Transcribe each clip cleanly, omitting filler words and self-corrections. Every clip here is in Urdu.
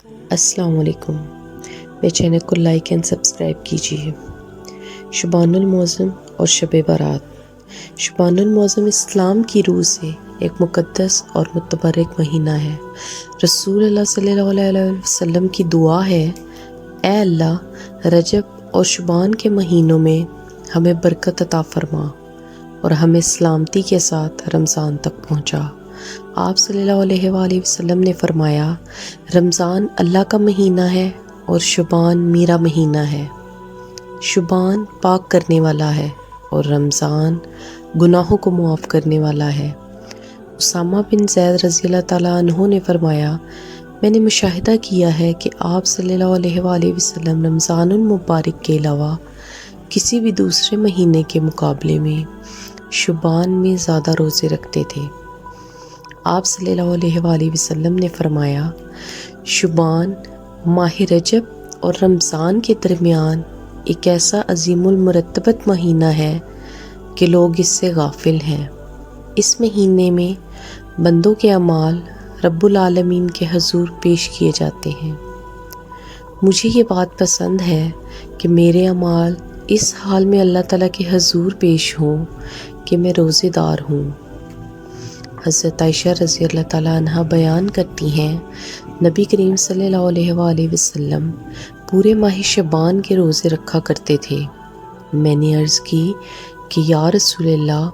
السلام علیکم، میرے چینل کو لائک اینڈ سبسکرائب کیجیے۔ شبان المعظم اور شب برات۔ شبان المعظم اسلام کی روح سے ایک مقدس اور متبرک مہینہ ہے۔ رسول اللہ صلی اللہ علیہ وسلم کی دعا ہے، اے اللہ، رجب اور شبان کے مہینوں میں ہمیں برکت عطا فرما اور ہمیں سلامتی کے ساتھ رمضان تک پہنچا۔ آپ صلی اللہ علیہ وآلہ وسلم نے فرمایا، رمضان اللہ کا مہینہ ہے اور شبان میرا مہینہ ہے۔ شبان پاک کرنے والا ہے اور رمضان گناہوں کو معاف کرنے والا ہے۔ اسامہ بن زید رضی اللہ تعالیٰ عنہ نے فرمایا، میں نے مشاہدہ کیا ہے کہ آپ صلی اللہ علیہ وآلہ وسلم رمضان المبارک کے علاوہ کسی بھی دوسرے مہینے کے مقابلے میں شبان میں زیادہ روزے رکھتے تھے۔ آپ صلی اللہ علیہ وآلہ وسلم نے فرمایا، شبان ماہ رجب اور رمضان کے درمیان ایک ایسا عظیم المرتبت مہینہ ہے کہ لوگ اس سے غافل ہیں۔ اس مہینے میں بندوں کے اعمال رب العالمین کے حضور پیش کیے جاتے ہیں۔ مجھے یہ بات پسند ہے کہ میرے اعمال اس حال میں اللہ تعالیٰ کے حضور پیش ہوں کہ میں روزے دار ہوں۔ حضرت عائشہ رضی اللہ تعالیٰ عنہ بیان کرتی ہیں، نبی کریم صلی اللہ علیہ وآلہ وسلم پورے ماہ شبان کے روزے رکھا کرتے تھے۔ میں نے عرض کی کہ یا رسول اللہ،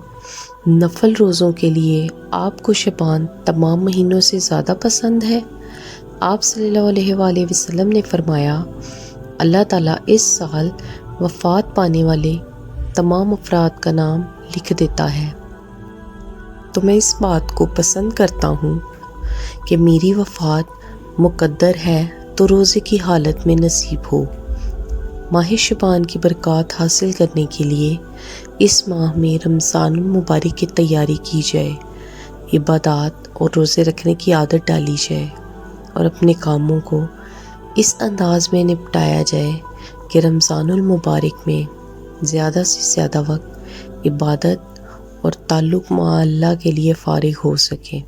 نفل روزوں کے لیے آپ کو شبان تمام مہینوں سے زیادہ پسند ہے؟ آپ صلی اللہ علیہ وآلہ وسلم نے فرمایا، اللہ تعالیٰ اس سال وفات پانے والے تمام افراد کا نام لکھ دیتا ہے، تو میں اس بات کو پسند کرتا ہوں کہ میری وفات مقدر ہے تو روزے کی حالت میں نصیب ہو۔ ماہ شبان کی برکات حاصل کرنے کے لیے اس ماہ میں رمضان المبارک کی تیاری کی جائے، عبادات اور روزے رکھنے کی عادت ڈالی جائے اور اپنے کاموں کو اس انداز میں نپٹایا جائے کہ رمضان المبارک میں زیادہ سے زیادہ وقت عبادت اور تعلق مع اللہ کے لیے فارغ ہو سکے۔